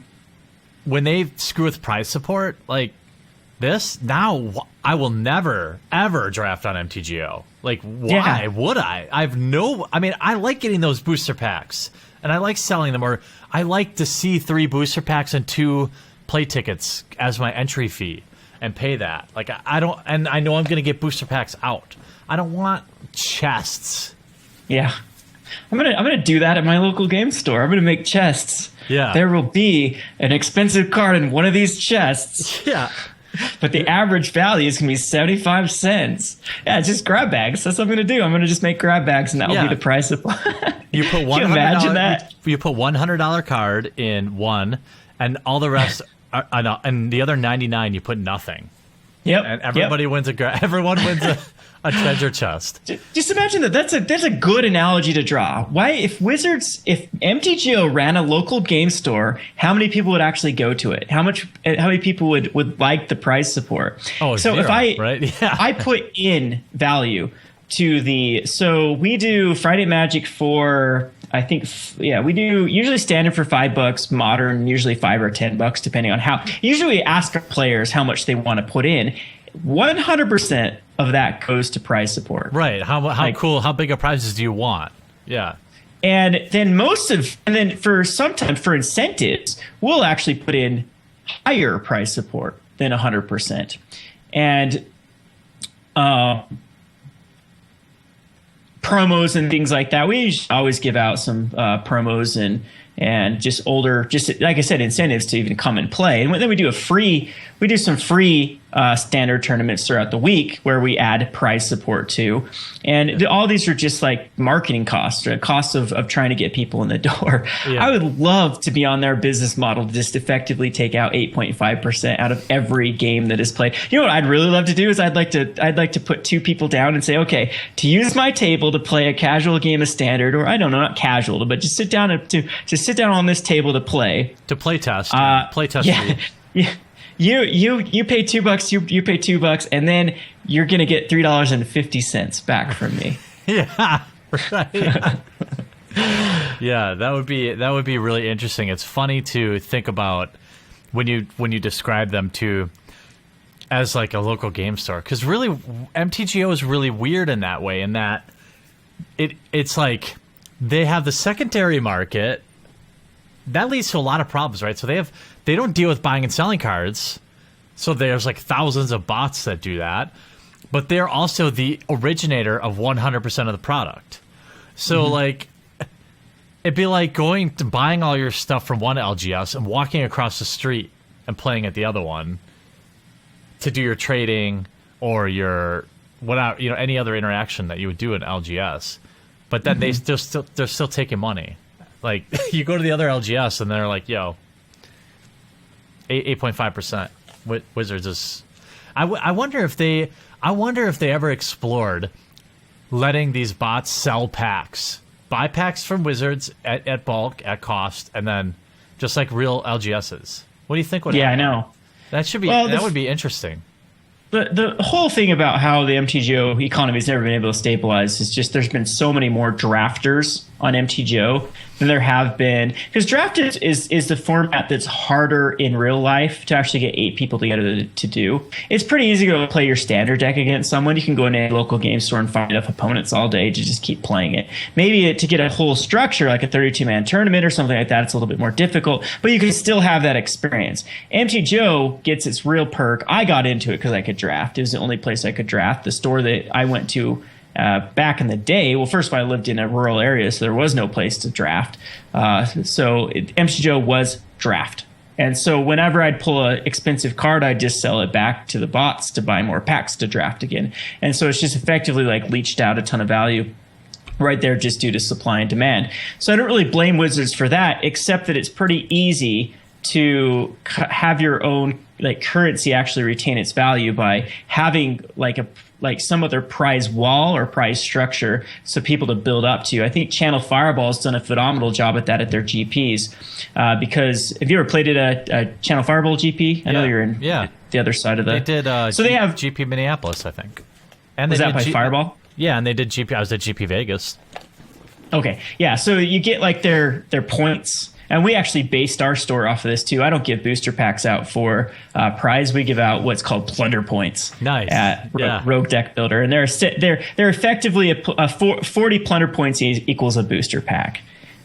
when they screw with prize support, like, this, now I will never, ever draft on MTGO. Like, why would I? I mean, I like getting those booster packs, and I like selling them, or I like to see 3 booster packs and 2 play tickets as my entry fee and pay that. Like I don't, and I know I'm going to get booster packs out. I don't want chests.
Yeah, I'm gonna do that at my local game store. I'm gonna make chests.
Yeah,
there will be an expensive card in one of these chests.
Yeah,
but the average value is gonna be 75 cents. Yeah, it's just grab bags. That's what I'm gonna do. I'm gonna just make grab bags, and that will be the price of.
You put $100.
Imagine that.
You put $100 card in one, and all the rest. And the other 99 you put nothing.
Yep.
And everybody wins everyone wins a treasure chest.
Just imagine that's a good analogy to draw. Why, if MTGO ran a local game store, how many people would actually go to it? How many people would like the prize support?
Oh,
so
zero,
if
right? Yeah.
I put in value to so we do Friday Magic for, I think, we do usually standard for $5, modern usually $5 or $10, depending on how. Usually we ask our players how much they want to put in. 100% of that goes to prize support.
Right. How big of prizes do you want? Yeah.
And then for incentives, we'll actually put in higher prize support than 100%. And promos and things like that. We always give out some promos and just like I said, incentives to even come and play. And then we do some free standard tournaments throughout the week where we add prize support to. And all these are just like marketing costs, or costs of trying to get people in the door. Yeah. I would love to be on their business model to just effectively take out 8.5% out of every game that is played. You know what I'd really love to do is I'd like to put two people down and say, okay, to use my table to play a casual game of standard, or I don't know, not casual, but just sit down on this table to play.
To play test.
Yeah. Yeah. You pay $2, you pay $2, and then you're gonna get $3.50 back from me.
Yeah, right. Yeah, that would be really interesting. It's funny to think about when you describe them as like a local game store, because really MTGO is really weird in that way, in that it's like they have the secondary market. That leads to a lot of problems, right? So they don't deal with buying and selling cards. So there's like thousands of bots that do that. But they're also the originator of 100% of the product. So like it'd be like buying all your stuff from one LGS and walking across the street and playing at the other one to do your trading or your whatever, any other interaction that you would do in LGS. But then they're still taking money. Like, you go to the other LGS and they're like, yo, 8.5%. Wizards is... I wonder if they ever explored letting these bots sell packs. Buy packs from Wizards at bulk, at cost, and then just like real LGSs. What do you think would happen?
Yeah, I know.
That would be interesting.
The whole thing about how the MTGO economy has never been able to stabilize is just there's been so many more drafters on MTGO than there have been, because draft is the format that's harder in real life to actually get 8 people together to do. It's pretty easy to go play your standard deck against someone. You can go into a local game store and find enough opponents all day to just keep playing it. Maybe to get a whole structure like a 32-man tournament or something like that, it's a little bit more difficult, but you can still have that experience. MTGO gets its real perk. I got into it because I could draft. It was the only place I could draft. The store that I went to back in the day, well, first of all, I lived in a rural area, so there was no place to draft. MTGO was draft. And so whenever I'd pull an expensive card, I'd just sell it back to the bots to buy more packs to draft again. And so it's just effectively like leached out a ton of value right there just due to supply and demand. So I don't really blame Wizards for that, except that it's pretty easy to have your own currency actually retain its value by having some other prize wall or prize structure so people to build up to. I think Channel Fireball has done a phenomenal job at that at their GPs, because have you ever played at a Channel Fireball GP? I know you're in the other side of the...
They did so they have GP Minneapolis, I think. And
was that by Fireball?
Yeah, and they did GP. I was at GP Vegas.
Okay, yeah, so you get like their points. And we actually based our store off of this too. I don't give booster packs out for prize. We give out what's called plunder points.
Nice.
At Rogue Deck Builder, and they're effectively a 40 plunder points equals a booster pack.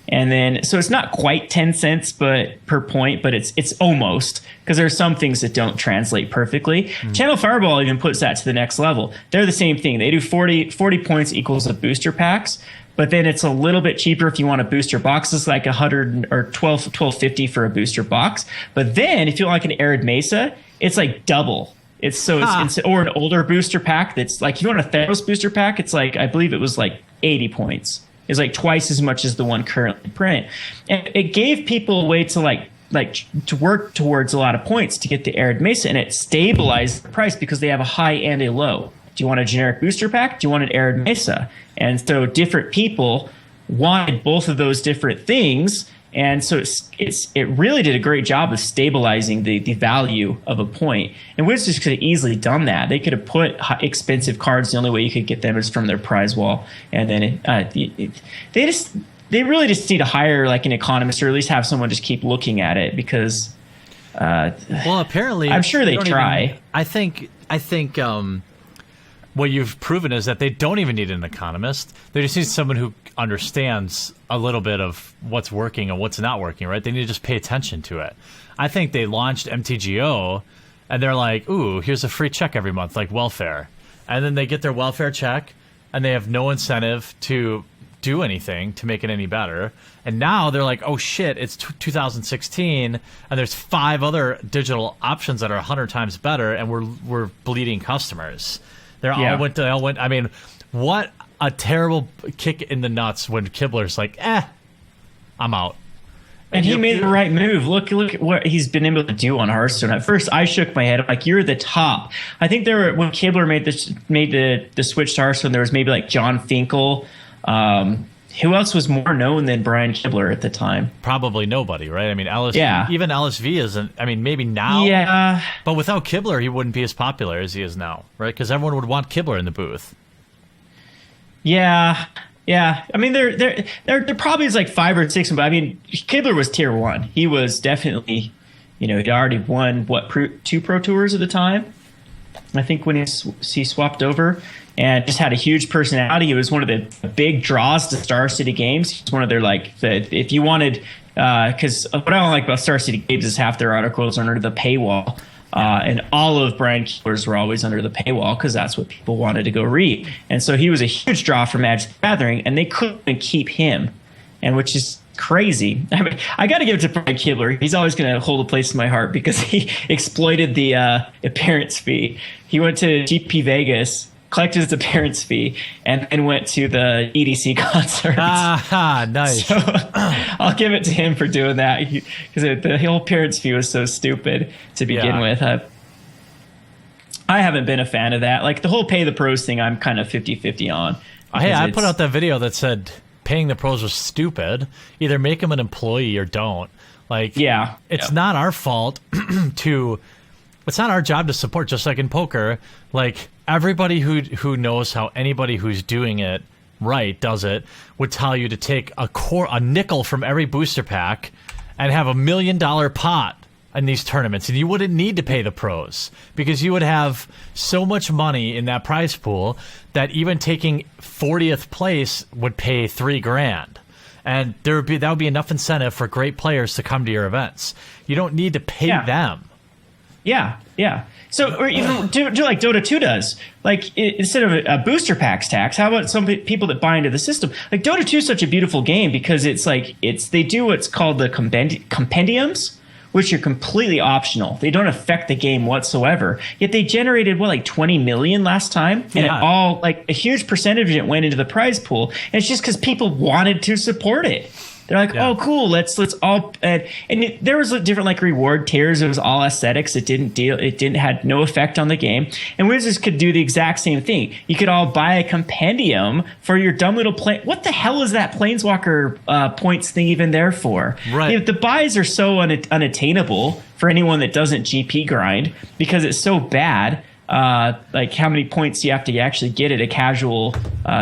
And then so it's not quite 10 cents per point, but it's almost, because there are some things that don't translate perfectly. Channel Fireball even puts that to the next level. They're the same thing. They do 40 points equals a booster packs. But then it's a little bit cheaper if you want a booster box. It's like $100 or $12.50 for a booster box. But then if you want like an Arid Mesa, it's like double. It's or an older booster pack that's like, if you want a Theros booster pack, it's like, I believe it was like 80 points. It's like twice as much as the one currently print. And it gave people a way to like to work towards a lot of points to get the Arid Mesa, and it stabilized the price because they have a high and a low. Do you want a generic booster pack? Do you want an Arid Mesa? And so different people wanted both of those different things. And so it really did a great job of stabilizing the value of a point. And Wizards could have easily done that. They could have put expensive cards. The only way you could get them is from their prize wall. And then they really just need to hire like an economist, or at least have someone just keep looking at it, because
well, apparently
I'm sure they try.
I think what you've proven is that they don't even need an economist. They just need someone who understands a little bit of what's working and what's not working, right? They need to just pay attention to it. I think they launched MTGO and they're like, ooh, here's a free check every month, like welfare. And then they get their welfare check and they have no incentive to do anything to make it any better. And now they're like, oh shit, it's 2016 and there's 5 other digital options that are 100 times better, and we're bleeding customers. They all went. I mean, what a terrible kick in the nuts when Kibler's like, I'm out.
And he made the right move. Look at what he's been able to do on Hearthstone. At first, I shook my head. I'm like, you're the top. I think when Kibler made the switch to Hearthstone, there was maybe like John Finkel. Who else was more known than Brian Kibler at the time?
Probably nobody, right? I mean, even LSV isn't. I mean, maybe now.
Yeah.
But without Kibler, he wouldn't be as popular as he is now, right? Because everyone would want Kibler in the booth.
Yeah. I mean, there probably is like 5 or 6, but I mean, Kibler was tier 1. He was definitely, he'd already won 2 Pro Tours at the time, I think, when he swapped over, and just had a huge personality. He was one of the big draws to Star City Games. He's one of their if you wanted, because what I don't like about Star City Games is half their articles are under the paywall. And all of Brian Kibler's were always under the paywall because that's what people wanted to go read. And so he was a huge draw for Magic the Gathering, and they couldn't keep him, and which is crazy. I mean, I got to give it to Brian Kibler. He's always going to hold a place in my heart because he exploited the appearance fee. He went to GP Vegas, collected his appearance fee, and went to the EDC concert.
Nice.
So I'll give it to him for doing that, because the whole appearance fee was so stupid to begin with. I haven't been a fan of that. Like the whole pay the pros thing, I'm kind of 50-50 on.
Hey, I put out that video that said paying the pros was stupid. Either make them an employee or don't. It's not our fault it's not our job to support, just like in poker. Like everybody who knows how anybody who's doing it right does it would tell you to take a nickel from every booster pack and have $1 million pot in these tournaments, and you wouldn't need to pay the pros because you would have so much money in that prize pool that even taking 40th place would pay $3,000. And that would be enough incentive for great players to come to your events. You don't need to pay them.
Yeah. So, or even do like Dota 2 does. Like instead of a booster packs tax, how about some people that buy into the system? Like Dota 2 is such a beautiful game because they do what's called the compendiums, which are completely optional. They don't affect the game whatsoever. Yet they generated like 20 million last time, and it all, like, a huge percentage of it went into the prize pool. And it's just because people wanted to support it. They're like, oh, cool, let's all, and there was different like reward tiers. It was all aesthetics. It had no effect on the game. And Wizards could do the exact same thing. You could all buy a compendium for your dumb little What the hell is that Planeswalker points thing even there for?
Right.
The buys are so unattainable for anyone that doesn't GP grind because it's so bad. Like how many points you have to actually get at a casual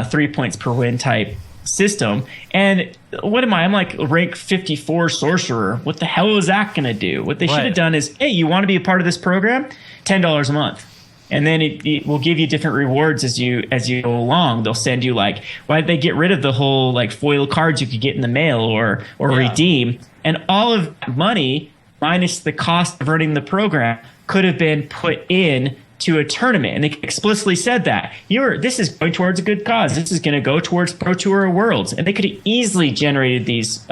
3 points per win type system. And what am I? I'm like rank 54 sorcerer. What the hell is that going to do? What they should have done is, hey, you want to be a part of this program? $10 a month. And then it will give you different rewards as you go along. They'll send you like, why did they get rid of the whole like foil cards you could get in the mail or redeem? And all of that money minus the cost of running the program could have been put in to a tournament, and they explicitly said that this is going towards a good cause. This is going to go towards Pro Tour or Worlds, and they could have easily generated these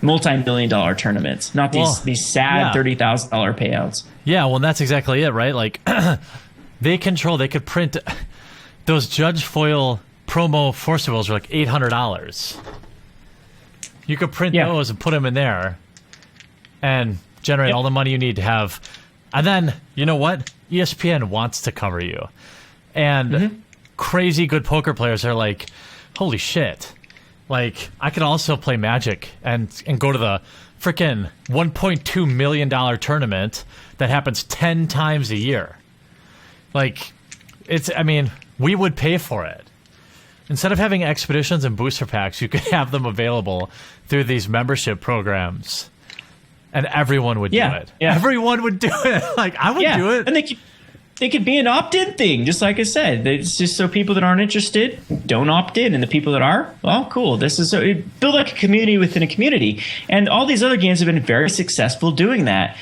multi-million-dollar tournaments, not these sad $30,000 payouts.
Yeah, well, that's exactly it, right? Like they could print those Judge Foil promo Forcibles are like $800. You could print those and put them in there. and generate all the money you need to have. And then, you know what? ESPN wants to cover you. And crazy good poker players are like, holy shit. Like, I could also play Magic and go to the freaking $1.2 million tournament that happens 10 times a year. Like, we would pay for it. Instead of having expeditions and booster packs, you could have them available through these membership programs. And everyone would do it. Yeah. Everyone would do it. Like, I would do it.
And they could be an opt-in thing, just like I said. It's just so people that aren't interested don't opt in, and the people that are, well, cool. This is build like a community within a community, and all these other games have been very successful doing that.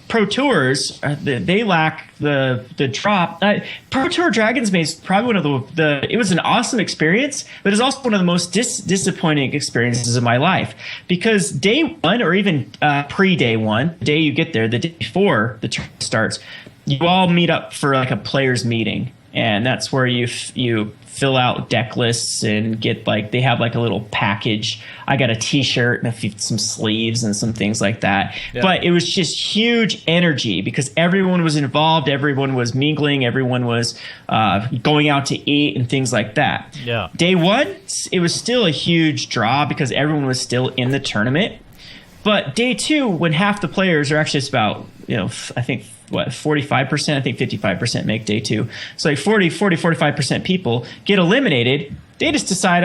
Pro Tours, they lack the drop. Pro Tour Dragons Maze is probably one of the. It was an awesome experience, but it's also one of the most disappointing experiences of my life, because day one, or even pre-day one, the day you get there, the day before the tournament starts, you all meet up for like a players meeting, and that's where you fill out deck lists and get like, they have like a little package. I got a t-shirt and some sleeves and some things like that. Yeah. But it was just huge energy because everyone was involved, everyone was mingling, everyone was going out to eat and things like that.
Yeah.
Day one, it was still a huge draw because everyone was still in the tournament. But day two, when half the players are actually, it's about, I think, 45%, I think 55% make day two. So like 45% people get eliminated. They just decide,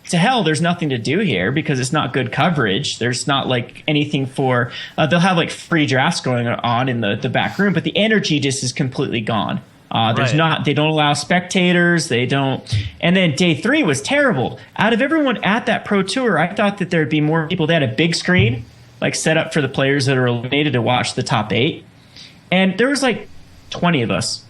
to hell, there's nothing to do here because it's not good coverage. There's not like anything for, they'll have like free drafts going on in the back room, but the energy just is completely gone. They don't allow spectators. They don't. And then day three was terrible. Out of everyone at that Pro Tour, I thought that there'd be more people. They had a big screen, like set up for the players that are eliminated to watch the top 8. And there was like 20 of us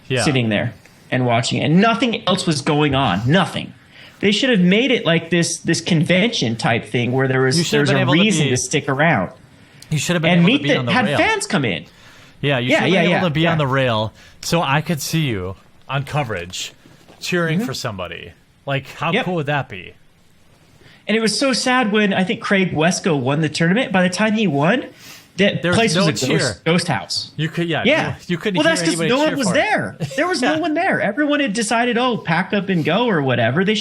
sitting there and watching it. And nothing else was going on. Nothing. They should have made it like this convention type thing where there was a reason to stick around.
You should have been able to be on the rail.
Had fans come in.
Yeah, you should have been able to be on the rail so I could see you on coverage cheering for somebody. Like, how cool would that be?
And it was so sad when I think Craig Wesco won the tournament. By the time he won, that place was a ghost house.
You could, you couldn't.
Well, that's because no one was there. There was no one there. Everyone had decided, pack up and go or whatever. They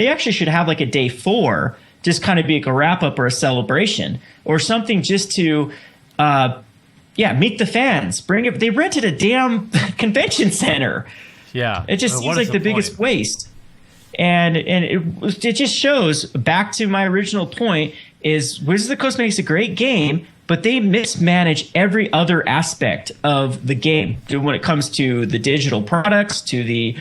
actually should have like a day 4, just kind of be like a wrap up or a celebration or something, just to, meet the fans. They rented a damn convention center.
Yeah,
it just seems like the biggest waste. And it just shows, back to my original point, is Wizards of the Coast makes a great game, but they mismanage every other aspect of the game when it comes to the digital products, to the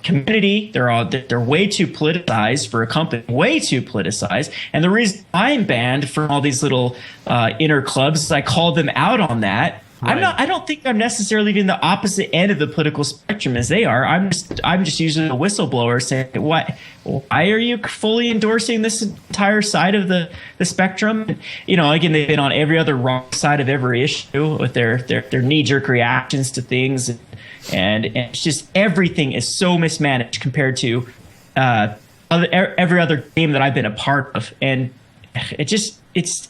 community. They're way too politicized for a company, way too politicized. And the reason I'm banned from all these little inner clubs is I call them out on that. Right. I don't think I'm necessarily in the opposite end of the political spectrum as they are. I'm just usually a whistleblower saying, why are you fully endorsing this entire side of the spectrum? And, again, they've been on every other wrong side of every issue with their knee-jerk reactions to things, and it's just everything is so mismanaged compared to every other game that I've been a part of, and it's.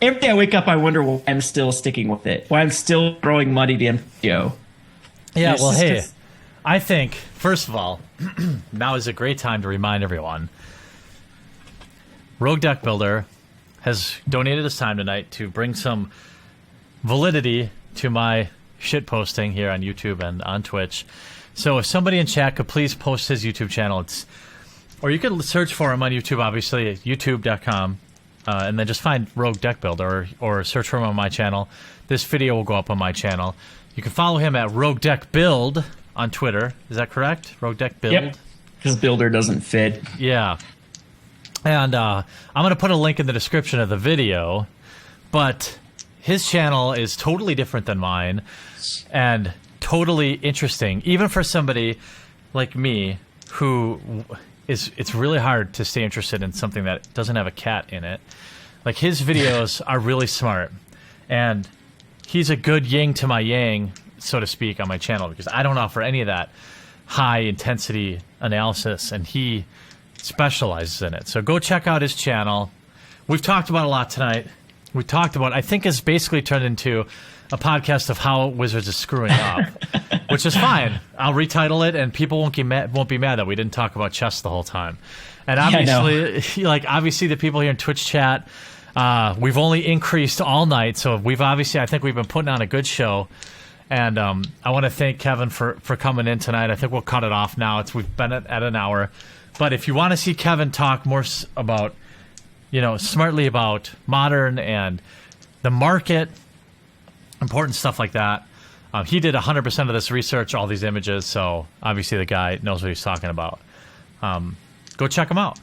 Every day I wake up, I wonder why I'm still sticking with it, why I'm still throwing money to MTGO.
Yeah, well, hey, I think, first of all, now is a great time to remind everyone, Rogue Deck Builder has donated his time tonight to bring some validity to my shit posting here on YouTube and on Twitch. So if somebody in chat could please post his YouTube channel, or you could search for him on YouTube, obviously, at youtube.com. And then just find Rogue Deck Builder or search for him on my channel. This video will go up on my channel. You can follow him at Rogue Deck Build on Twitter. Is that correct? Rogue Deck Build?
Yep. His builder doesn't fit.
Yeah. And I'm going to put a link in the description of the video. But his channel is totally different than mine and totally interesting. Even for somebody like me who... It's really hard to stay interested in something that doesn't have a cat in it. Like, his videos are really smart, and he's a good yin to my yang, so to speak, on my channel, because I don't offer any of that high intensity analysis, and he specializes in it. So go check out his channel. We've talked about a lot tonight. we talked about, I think, has basically turned into a podcast of how Wizards is screwing up, which is fine. I'll retitle it, and people won't be mad that we didn't talk about chess the whole time. And obviously, obviously, the people here in Twitch chat, we've only increased all night, so I think we've been putting on a good show. And I want to thank Kevin for coming in tonight. I think we'll cut it off now. We've been at an hour, but if you want to see Kevin talk more about, smartly about Modern and the market, important stuff like that. He did 100% of this research, all these images, so obviously the guy knows what he's talking about. Go check him out.